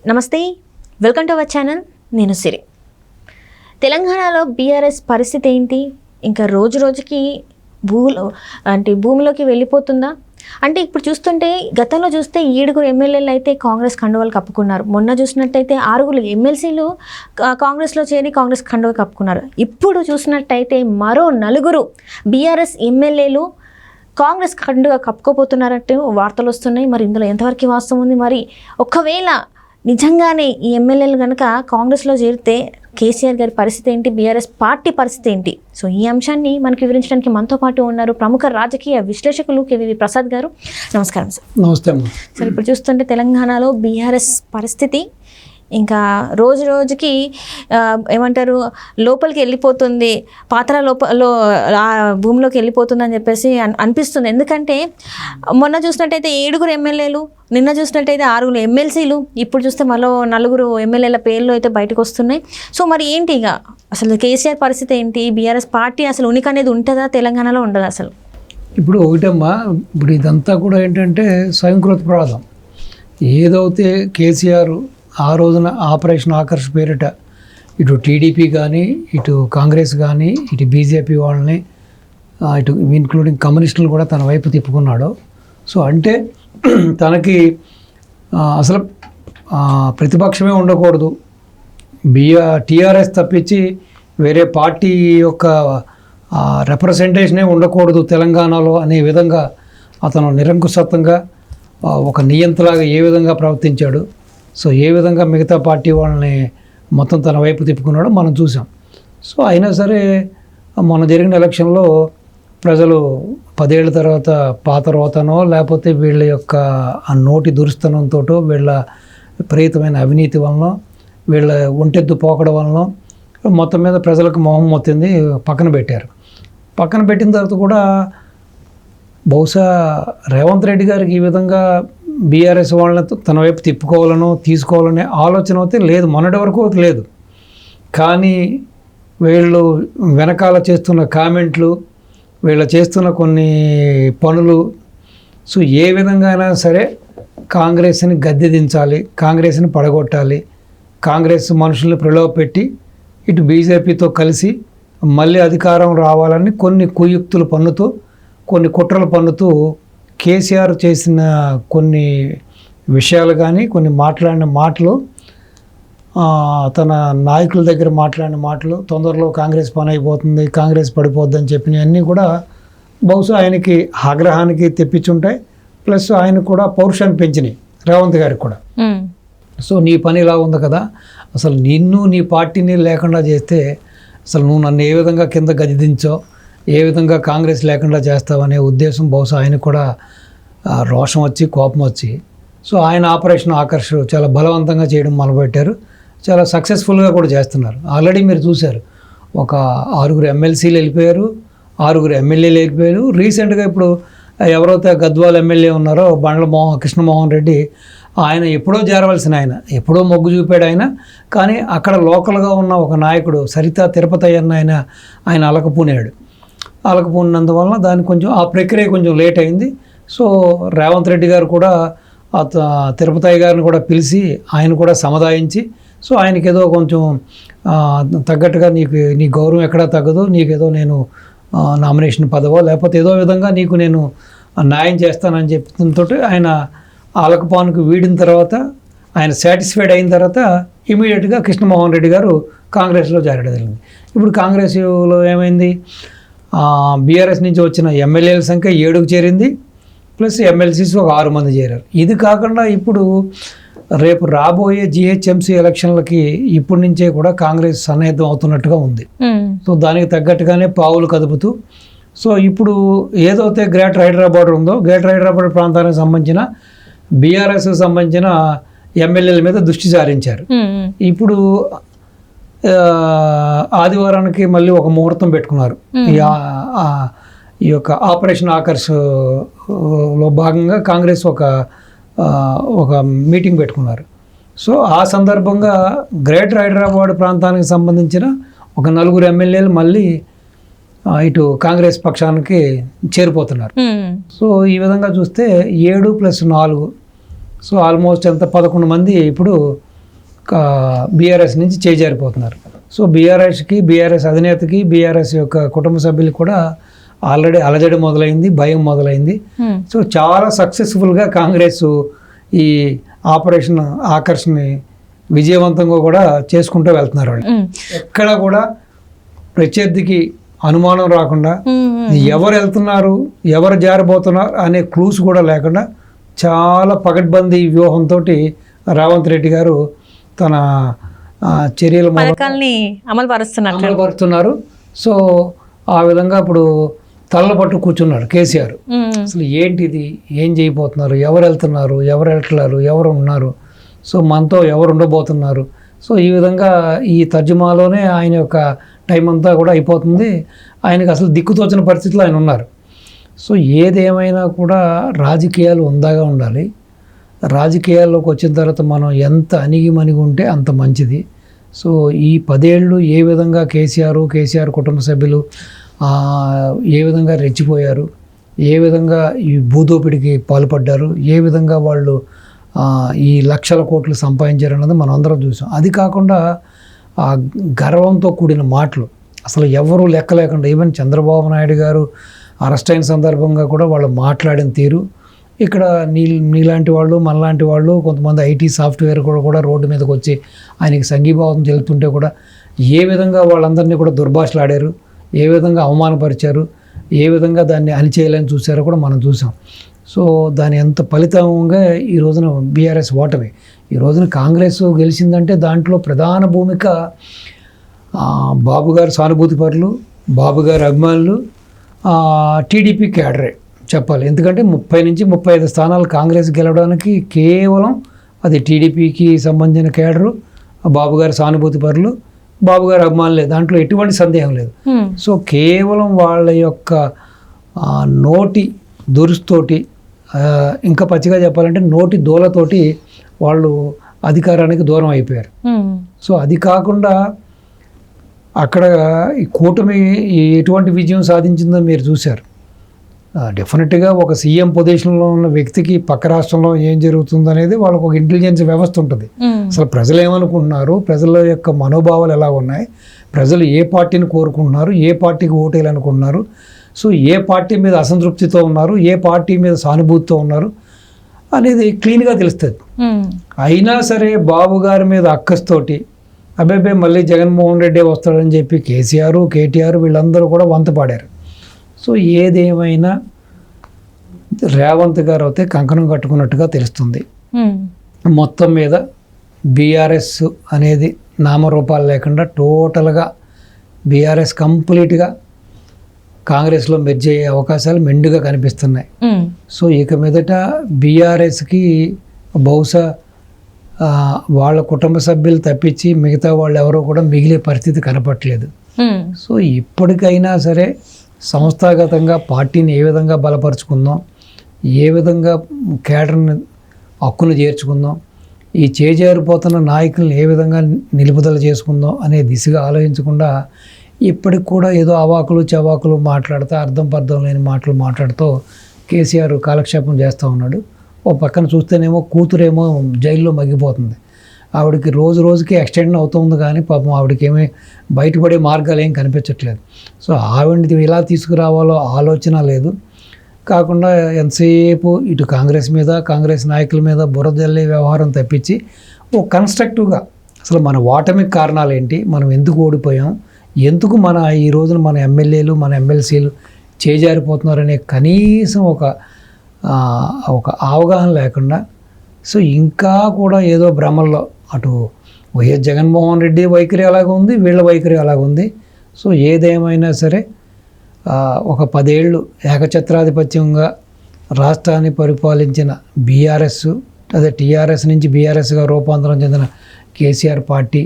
నమస్తే, welcome to our channel. నేను సిరి. తెలంగాణలో బీఆర్ఎస్ పరిస్థితి ఏంటి? ఇంకా రోజు రోజుకి భూమిలోకి వెళ్ళిపోతుందా? అంటే ఇప్పుడు చూస్తుంటే గతంలో చూస్తే 7 ఎమ్మెల్యేలు అయితే కాంగ్రెస్ కండువాలు కప్పుకున్నారు. మొన్న చూసినట్టయితే 6 ఎమ్మెల్సీలు కాంగ్రెస్లో చేరి కాంగ్రెస్ కండువ కప్పుకున్నారు. ఇప్పుడు చూసినట్టయితే మరో 4 బీఆర్ఎస్ ఎమ్మెల్యేలు కాంగ్రెస్ కండువ కప్పుకోపోతున్నారంటూ వార్తలు వస్తున్నాయి. మరి ఇందులో ఎంతవరకు వాస్తవం ఉంది? మరి ఒకవేళ నిజంగానే ఈ ఎమ్మెల్యేలు కనుక కాంగ్రెస్లో చేరితే కేసీఆర్ గారి పరిస్థితి ఏంటి? బీఆర్ఎస్ పార్టీ పరిస్థితి ఏంటి? సో ఈ అంశాన్ని మనకు వివరించడానికి మనతో పాటు ఉన్నారు ప్రముఖ రాజకీయ విశ్లేషకులు కేవీవి ప్రసాద్ గారు. నమస్కారం సార్. నమస్తే అమ్మా. సార్, ఇప్పుడు చూస్తుంటే తెలంగాణలో బీఆర్ఎస్ పరిస్థితి ఇంకా రోజు రోజుకి ఏమంటారు లోపలికి వెళ్ళిపోతుంది, పాత్ర భూమిలోకి వెళ్ళిపోతుంది అని చెప్పేసి అనిపిస్తుంది. ఎందుకంటే మొన్న చూసినట్టయితే 7 ఎమ్మెల్యేలు, నిన్న చూసినట్టయితే 6 ఎమ్మెల్సీలు, ఇప్పుడు చూస్తే మరో 4 ఎమ్మెల్యేల పేర్లు అయితే బయటకు వస్తున్నాయి. సో మరి ఏంటి ఇక అసలు కేసీఆర్ పరిస్థితి ఏంటి? బీఆర్ఎస్ పార్టీ అసలు ఉనికి అనేది ఉంటుందా తెలంగాణలో? ఉండదు అసలు? ఇప్పుడు ఒకటమ్మా, ఇప్పుడు ఇదంతా కూడా ఏంటంటే స్వయంకృతప్రాదం. ఏదైతే కేసీఆర్ ఆ రోజున ఆపరేషన్ ఆకర్ష్ పేరిట ఇటు టీడీపీ కానీ, ఇటు కాంగ్రెస్ కానీ, ఇటు బీజేపీ వాళ్ళని, ఇటు ఇన్క్లూడింగ్ కమ్యూనిస్టులు కూడా తన వైపు తిప్పుకున్నాడు. సో అంటే తనకి అసలు ప్రతిపక్షమే ఉండకూడదు, టీఆర్ఎస్ తప్పించి వేరే పార్టీ యొక్క రిప్రజెంటేషనే ఉండకూడదు తెలంగాణలో అనే విధంగా అతను నిరంకుశత్వంగా ఒక నియంతలాగా ఏ విధంగా ప్రవర్తించాడు. సో ఏ విధంగా మిగతా పార్టీ వాళ్ళని మొత్తం తన వైపు తిప్పుకున్నాడో మనం చూసాం. సో అయినా సరే మొన్న జరిగిన ఎలక్షన్లో ప్రజలు 10 ఏళ్ళ తర్వాత పాత రోతనో లేకపోతే వీళ్ళ యొక్క ఆ నోటి దురుస్తనంతో, వీళ్ళ విపరీతమైన అవినీతి వలన, వీళ్ళ ఒంటెద్దు పోకడ వలన మొత్తం మీద ప్రజలకు మొహం మొత్తింది పక్కన పెట్టారు. పక్కన పెట్టిన తర్వాత కూడా బహుశా రేవంత్ రెడ్డి గారికి ఈ విధంగా బీఆర్ఎస్ వాళ్ళని తన వైపు తిప్పుకోవాలనో తీసుకోవాలనే ఆలోచన అయితే లేదు, మొన్నటి వరకు లేదు. కానీ వీళ్ళు వెనకాల చేస్తున్న కామెంట్లు, వీళ్ళు చేస్తున్న కొన్ని పనులు, సో ఏ విధంగా అయినా సరే కాంగ్రెస్ని గద్దె దించాలి, కాంగ్రెస్ని పడగొట్టాలి, కాంగ్రెస్ మనుషుల్ని ప్రలోభపెట్టి ఇటు బీజేపీతో కలిసి మళ్ళీ అధికారం రావాలని కొన్ని కుయుక్తులు పన్నుతూ, కొన్ని కుట్రలు పన్నుతూ కేసీఆర్ చేసిన కొన్ని విషయాలు కానీ, కొన్ని మాట్లాడిన మాటలు, తన నాయకుల దగ్గర మాట్లాడిన మాటలు, తొందరలో కాంగ్రెస్ పని అయిపోతుంది, కాంగ్రెస్ పడిపోద్ది అని చెప్పినవన్నీ కూడా బహుశా ఆయనకి ఆగ్రహానికి తెప్పించుంటాయి. ప్లస్ ఆయన కూడా పౌరుషాన్ని పెంచినాయి రేవంత్ గారికి కూడా. సో నీ పని ఇలా ఉంది కదా, అసలు నిన్ను నీ పార్టీని లేకుండా చేస్తే అసలు నువ్వు నన్ను ఏ విధంగా కింద గదిదించో, ఏ విధంగా కాంగ్రెస్ లేకుండా చేస్తావనే ఉద్దేశం బహుశా ఆయన కూడా రోషం వచ్చి, కోపం వచ్చి, సో ఆయన ఆపరేషన్ ఆకర్ష్ చాలా బలవంతంగా చేయడం మొదలుపెట్టారు. చాలా సక్సెస్ఫుల్గా కూడా చేస్తున్నారు. ఆల్రెడీ మీరు చూశారు, ఒక 6 ఎమ్మెల్సీలు వెళ్ళిపోయారు, 6 ఎమ్మెల్యేలు వెళ్ళిపోయారు. రీసెంట్గా ఇప్పుడు ఎవరైతే గద్వాల్ ఎమ్మెల్యే ఉన్నారో బండ్ల కృష్ణమోహన్ రెడ్డి, ఆయన ఎప్పుడో చేరవలసిన ఆయన, ఎప్పుడో మొగ్గు చూపాడు ఆయన. కానీ అక్కడ లోకల్గా ఉన్న ఒక నాయకుడు సరితా తిరుపతి అన్న ఆయన అలకపోయినందువలన దానికి కొంచెం ఆ ప్రక్రియ కొంచెం లేట్ అయింది. సో రేవంత్ రెడ్డి గారు కూడా తిరుపతి గారిని కూడా పిలిచి ఆయన కూడా సముదాయించి, సో ఆయనకి ఏదో కొంచెం తగ్గట్టుగా నీ గౌరవం ఎక్కడా తగ్గదు, నీకేదో నేను నామినేషన్ పదవో లేకపోతే ఏదో విధంగా నీకు నేను న్యాయం చేస్తానని చెప్పడంతో ఆయన అలకపానుకు వీడిన తర్వాత, ఆయన సాటిస్ఫైడ్ అయిన తర్వాత ఇమీడియట్గా కృష్ణమోహన్ రెడ్డి గారు కాంగ్రెస్లో చేరడం జరిగింది. ఇప్పుడు కాంగ్రెస్లో ఏమైంది, బీఆర్ఎస్ నుంచి వచ్చిన ఎమ్మెల్యేల సంఖ్య 7కు చేరింది, ప్లస్ ఎమ్మెల్సీస్ ఒక 6 మంది చేరారు. ఇది కాకుండా ఇప్పుడు రేపు రాబోయే జిహెచ్ఎంసీ ఎలక్షన్లకి ఇప్పటి నుంచే కూడా కాంగ్రెస్ సన్నిహితం అవుతున్నట్టుగా ఉంది. సో దానికి తగ్గట్టుగానే పావులు కదుపుతూ, సో ఇప్పుడు ఏదైతే గ్రేటర్ హైదరాబాద్ ఉందో, గ్రేటర్ హైదరాబాద్ ప్రాంతానికి సంబంధించిన బీఆర్ఎస్కి సంబంధించిన ఎమ్మెల్యేల మీద దృష్టి సారించారు. ఇప్పుడు ఆదివారానికి మళ్ళీ ఒక ముహూర్తం పెట్టుకున్నారు. ఈ యొక్క ఆపరేషన్ ఆకర్ష్లో భాగంగా కాంగ్రెస్ ఒక మీటింగ్ పెట్టుకున్నారు. సో ఆ సందర్భంగా గ్రేటర్ హైదరాబాద్ ప్రాంతానికి సంబంధించిన ఒక 4 ఎమ్మెల్యేలు మళ్ళీ ఇటు కాంగ్రెస్ పక్షానికి చేరిపోతున్నారు. సో ఈ విధంగా చూస్తే 7 + 4, సో ఆల్మోస్ట్ ఎంత 11 మంది ఇప్పుడు బీఆర్ఎస్ నుంచి చేజారిపోతున్నారు. సో బీఆర్ఎస్ అధినేతకి బీఆర్ఎస్ యొక్క కుటుంబ సభ్యులకు కూడా ఆల్రెడీ అలజడి మొదలైంది, భయం మొదలైంది. సో చాలా సక్సెస్ఫుల్గా కాంగ్రెస్ ఈ ఆపరేషన్ ఆకర్షణని విజయవంతంగా కూడా చేసుకుంటూ వెళ్తున్నారు. వాళ్ళు ఎక్కడ కూడా ప్రత్యర్థికి అనుమానం రాకుండా ఎవరు వెళ్తున్నారు, ఎవరు జారిపోతున్నారు అనే క్లూస్ కూడా లేకుండా చాలా పకడ్బందీ వ్యూహంతో రేవంత్ రెడ్డి గారు తన చర్యలు అమలు పరుస్తున్నారు. సో ఆ విధంగా ఇప్పుడు తల్ల పట్టు కూర్చున్నాడు కేసీఆర్. అసలు ఏంటిది, ఏం చేయబోతున్నారు, ఎవరు వెళ్తున్నారు, ఎవరు వెళ్ళట్లేరు, ఎవరు ఉన్నారు, సో మనతో ఎవరు ఉండబోతున్నారు. సో ఈ విధంగా ఈ తర్జుమాలోనే ఆయన యొక్క టైం అంతా కూడా అయిపోతుంది. ఆయనకు అసలు దిక్కుతోచిన పరిస్థితిలో ఆయన ఉన్నారు. సో ఏదేమైనా కూడా రాజకీయాలు ఉందాగా ఉండాలి. రాజకీయాల్లోకి వచ్చిన తర్వాత మనం ఎంత అణిగిమణిగి ఉంటే అంత మంచిది. సో ఈ 10 ఏళ్ళు ఏ విధంగా కేసీఆర్ కుటుంబ సభ్యులు ఏ విధంగా రెచ్చిపోయారు, ఏ విధంగా ఈ భూదోపిడికి పాల్పడ్డారు, ఏ విధంగా వాళ్ళు ఈ లక్షల కోట్లు సంపాదించారు అన్నది మనం అందరం చూసాం. అది కాకుండా ఆ గర్వంతో కూడిన మాటలు అసలు ఎవరు లెక్క లేకుండా, ఈవెన్ చంద్రబాబు నాయుడు గారు అరెస్ట్ అయిన సందర్భంగా కూడా వాళ్ళు మాట్లాడిన తీరు, ఇక్కడ నీలాంటి వాళ్ళు మనలాంటి వాళ్ళు కొంతమంది ఐటీ సాఫ్ట్వేర్ కూడా రోడ్డు మీదకి వచ్చి ఆయనకి సంఘీభావం చెల్లుతుంటే కూడా ఏ విధంగా వాళ్ళందరినీ కూడా దుర్భాషలాడారు, ఏ విధంగా అవమానపరిచారు, ఏ విధంగా దాన్ని అణిచేయాలని చూసారో కూడా మనం చూసాం. సో దాని ఎంత ఫలితంగా ఈ రోజున బీఆర్ఎస్ ఓటమి. ఈ రోజున కాంగ్రెస్ గెలిచిందంటే దాంట్లో ప్రధాన భూమిక బాబు గారు సానుభూతి పరులు, బాబు గారు అభిమానులు, టీడీపీ క్యాడరే చెప్పాలి. ఎందుకంటే 30 నుంచి 35 స్థానాలు కాంగ్రెస్ గెలవడానికి కేవలం అది టీడీపీకి సంబంధించిన క్యాడరు, బాబు గారు సానుభూతి పరులు, బాబు గారు అభిమానులే, దాంట్లో ఎటువంటి సందేహం లేదు. సో కేవలం వాళ్ళ యొక్క నోటి దురుస్తోటి, ఇంకా పచ్చిగా చెప్పాలంటే నోటి దూలతోటి వాళ్ళు అధికారానికి దూరం అయిపోయారు. సో అది కాకుండా అక్కడ ఈ కూటమి ఎటువంటి విజయం సాధించిందో మీరు చూశారు. డెఫినెట్గా ఒక సీఎం పొజిషన్లో ఉన్న వ్యక్తికి పక్క రాష్ట్రంలో ఏం జరుగుతుంది అనేది వాళ్ళకు ఒక ఇంటెలిజెన్స్ వ్యవస్థ ఉంటుంది. అసలు ప్రజలు ఏమనుకుంటున్నారు, ప్రజల యొక్క మనోభావాలు ఎలా ఉన్నాయి, ప్రజలు ఏ పార్టీని కోరుకుంటున్నారు, ఏ పార్టీకి ఓటేయాలనుకుంటున్నారు, సో ఏ పార్టీ మీద అసంతృప్తితో ఉన్నారు, ఏ పార్టీ మీద సానుభూతితో ఉన్నారు అనేది క్లీన్గా తెలుస్తుంది. అయినా సరే బాబు గారి మీద అక్కస్తోటి అబ్బాయి మళ్ళీ జగన్మోహన్ రెడ్డి వస్తాడని చెప్పి కేటీఆర్ వీళ్ళందరూ కూడా వంత పాడారు. సో ఏదేమైనా రేవంత్ గారు అయితే కంకణం కట్టుకున్నట్టుగా తెలుస్తుంది. మొత్తం మీద బీఆర్ఎస్ అనేది నామరూపాలు లేకుండా టోటల్గా బీఆర్ఎస్ కంప్లీట్గా కాంగ్రెస్లో మెర్జ్ అయ్యే అవకాశాలు మెండుగా కనిపిస్తున్నాయి. సో ఇక మీదట బీఆర్ఎస్కి బహుశా వాళ్ళ కుటుంబ సభ్యులు తప్పించి మిగతా వాళ్ళు ఎవరో కూడా మిగిలే పరిస్థితి కనపట్లేదు. సో ఇప్పటికైనా సరే సంస్థాగతంగా పార్టీని ఏ విధంగా బలపరుచుకుందాం, ఏ విధంగా కేడర్ని హక్కును చేర్చుకుందాం, ఈ చేజారిపోతున్న నాయకులను ఏ విధంగా నిలుపుదల చేసుకుందాం అనే దిశగా ఆలోచించకుండా ఇప్పటికి కూడా ఏదో అవాకులు చవాకులు మాట్లాడుతూ అర్థం పర్థం లేని మాటలు మాట్లాడుతూ కేసీఆర్ కాలక్షేపం చేస్తూ ఉన్నాడు. ఓ పక్కన చూస్తేనేమో కూతురేమో జైల్లో మగ్గిపోతుంది. ఆవిడకి రోజుకి ఎక్స్టెండ్ అవుతుంది కానీ పాపం ఆవిడకి ఏమీ బయటపడే మార్గాలు ఏం కనిపించట్లేదు. సో ఆవిడని ఎలా తీసుకురావాలో ఆలోచన లేదు. కాకుండా ఎంతసేపు ఇటు కాంగ్రెస్ నాయకుల మీద బురదల్లే వ్యవహారం తప్పించి ఓ కన్స్ట్రక్టివ్గా అసలు మన ఓటమికి కారణాలు ఏంటి, మనం ఎందుకు ఓడిపోయాం, ఎందుకు ఈ రోజున మన ఎమ్మెల్యేలు మన ఎమ్మెల్సీలు చేజారిపోతున్నారనే కనీసం ఒక అవగాహన లేకుండా, సో ఇంకా కూడా ఏదో భ్రమల్లో అటు వైఎస్ జగన్మోహన్ రెడ్డి వైఖరి అలాగ ఉంది, వీళ్ళ వైఖరి అలాగ ఉంది. సో ఏదేమైనా సరే ఒక 10 ఏళ్ళు ఏకఛత్రాధిపత్యంగా రాష్ట్రాన్ని పరిపాలించిన బీఆర్ఎస్, అదే టీఆర్ఎస్ నుంచి బీఆర్ఎస్గా రూపాంతరం చెందిన కేసీఆర్ పార్టీ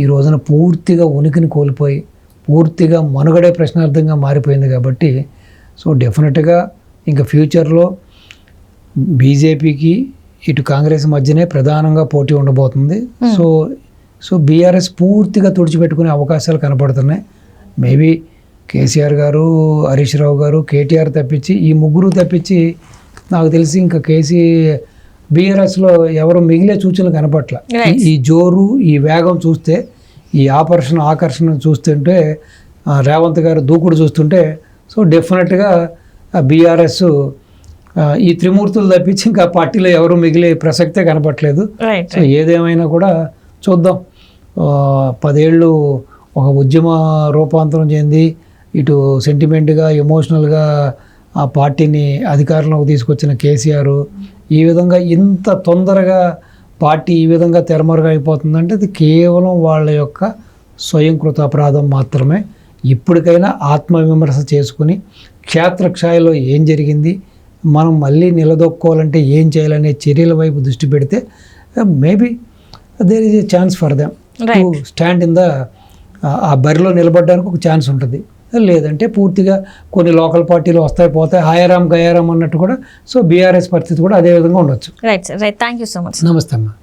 ఈ రోజున పూర్తిగా ఉనికిని కోల్పోయి పూర్తిగా మనుగడే ప్రశ్నార్థంగా మారిపోయింది. కాబట్టి సో డెఫినెట్గా ఇంకా ఫ్యూచర్లో బీజేపీకి ఇటు కాంగ్రెస్ మధ్యనే ప్రధానంగా పోటీ ఉండబోతుంది. సో బీఆర్ఎస్ పూర్తిగా తుడిచిపెట్టుకునే అవకాశాలు కనపడుతున్నాయి. మేబీ కేసీఆర్ గారు, హరీష్ రావు గారు, కేటీఆర్ తప్పించి ఈ ముగ్గురు తప్పించి నాకు తెలిసి ఇంకా బీఆర్ఎస్లో ఎవరు మిగిలే సూచనలు కనపట్ల. ఈ జోరు, ఈ వేగం చూస్తే, ఈ ఆకర్షణ చూస్తుంటే, రేవంత్ గారు దూకుడు చూస్తుంటే, సో డెఫినెట్గా బీఆర్ఎస్ ఈ త్రిమూర్తులు తప్పించి ఇంకా పార్టీలో ఎవరు మిగిలే ప్రసక్తే కనపట్లేదు. సో ఏదేమైనా కూడా చూద్దాం. 10 ఏళ్ళు ఒక ఉద్యమ రూపాంతరం చెంది ఇటు సెంటిమెంట్గా, ఎమోషనల్గా ఆ పార్టీని అధికారంలోకి తీసుకొచ్చిన కేసీఆర్ ఈ విధంగా ఇంత తొందరగా పార్టీ ఈ విధంగా తెరమరుగా అయిపోతుందంటే అది కేవలం వాళ్ళ యొక్క స్వయంకృత అపరాధం మాత్రమే. ఇప్పటికైనా ఆత్మవిమర్శ చేసుకుని క్షేత్రస్థాయిలో ఏం జరిగింది, మనం మళ్ళీ నిలదొక్కోవాలంటే ఏం చేయాలనే చర్యల వైపు దృష్టి పెడితే maybe there is a chance for them to stand in the ఆ బరిలో నిలబడడానికి ఒక ఛాన్స్ ఉంటుంది. లేదంటే పూర్తిగా కొన్ని లోకల్ పార్టీలు వస్తాయి పోతాయి, హాయరామ్ గయారామ్ అన్నట్టు కూడా. సో బీఆర్ఎస్ పరిస్థితి కూడా అదే విధంగా ఉండొచ్చు. Right sir, right. Thank you so much. నమస్తే అమ్మా.